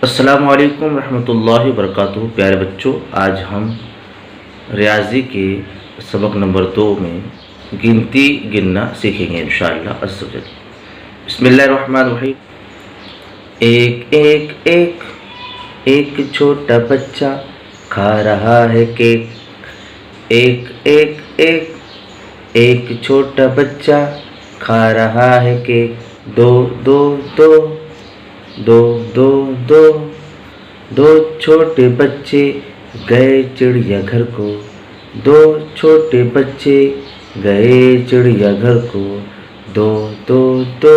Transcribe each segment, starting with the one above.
अस्सलामु अलैकुम रहमतुल्लाहि वबरकातुहू। प्यारे बच्चों, आज हम रियाजी के सबक नंबर 2 में गिनती गिनना सीखेंगे इंशाअल्लाह अज़्ज़ व जल। बिस्मिल्लाहिर्रहमानिर्रहीम। एक एक एक एक छोटा बच्चा खा रहा है केक। एक एक एक एक छोटा बच्चा खा रहा है केक। दो दो दो दो दो दो दो छोटे बच्चे गए चिड़ियाघर को। दो छोटे बच्चे गए चिड़ियाघर को। दो दो दो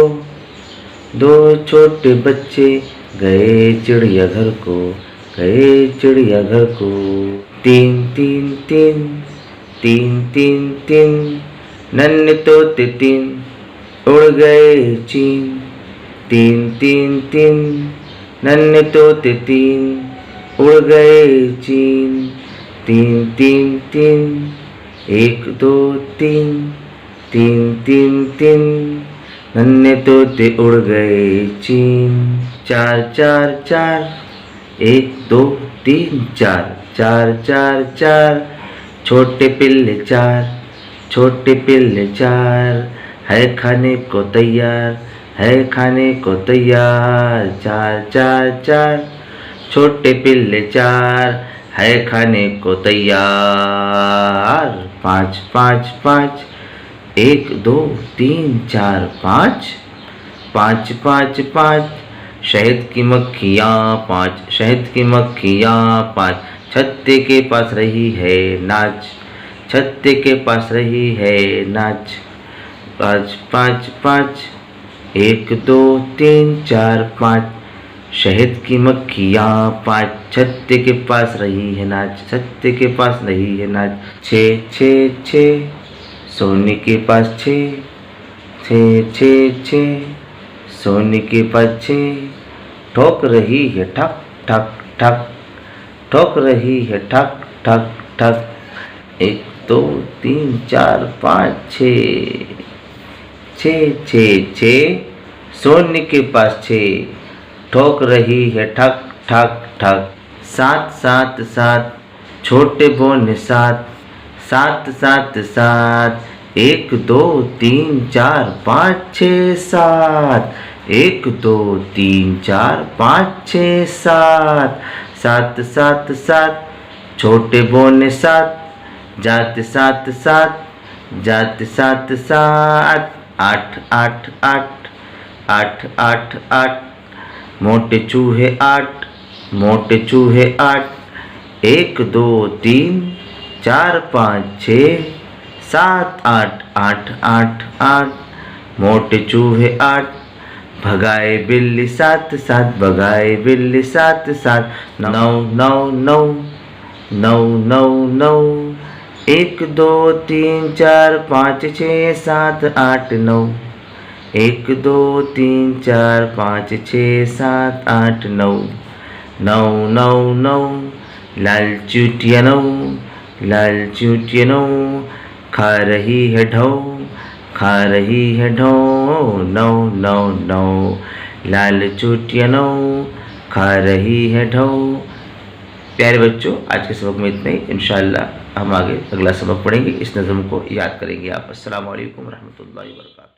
दो छोटे बच्चे गए चिड़ियाघर को। गए चिड़ियाघर को। तीन तीन तीन तीन तीन तीन नन्हे तोते तीन उड़ गए चीन। तीन तीन तीन नन्हे तोते तीन उड़ गए चीन। तीन तीन तीन एक दो तीन तीन तीन तीन नन्हे तोते उड़ गए चीन। चार चार चार एक दो तीन चार चार चार चार छोटे पिल्ले चार छोटे पिल्ले चार है खाने को तैयार है खाने को तैयार। चार चार चार छोटे पिल्ले चार है खाने को तैयार। पाँच पाँच पाँच एक दो तीन चार पाँच पाँच पाँच पाँच शहद की मक्खियाँ पाँच शहद की मक्खियाँ पाँच छत्ते के पास रही है नाच छत्ते के पास रही है नाच। पाँच पाँच पाँच एक दो तीन चार पाँच शहद की मक्खियाँ पाँच छत्ते के पास रही है नाच छत्ते के पास रही है नाच। छः छः छः सोने के पास छः छः छः छः सोने के पास छः ठोक रही है ठक ठक ठक ठोक रही है ठक ठक ठक। एक दो तीन चार पाँच छः छः छः छः सोने के पास छः ठोक रही है ठक ठक ठक। सात सात सात छोटे बोने सात सात सात सात एक दो तीन चार पाँच छः सात एक दो तीन चार पाँच छः सात सात सात सात छोटे बोने सात जाते सात सात जाते सात सात। आठ आठ आठ आठ आठ आठ मोटे चूहे आठ मोटे चूहे आठ एक दो तीन चार पाँच छः सात आठ आठ आठ आठ मोटे चूहे आठ भगाए बिल्ली सात सात भगाए बिल्ली सात सात। नौ नौ नौ नौ नौ नौ एक दो तीन चार पाँच छः सात आठ नौ एक दो तीन चार पाँच छः सात आठ नौ। नौ नौ नौ लाल चूटिया नौ लाल चूटिया नौ खा रही है ढौ खा रही है ढौ। नौ नौ नौ लाल चूटिया नौ खा रही है ढौ। प्यारे बच्चों, आज के सबक में इतना ही। इंशाअल्लाह हम आगे अगला सबक पढ़ेंगे। इस नज़म को याद करेंगे आप। अस्सलामु अलैकुम रहमतुल्लाहि व बरकातुहू।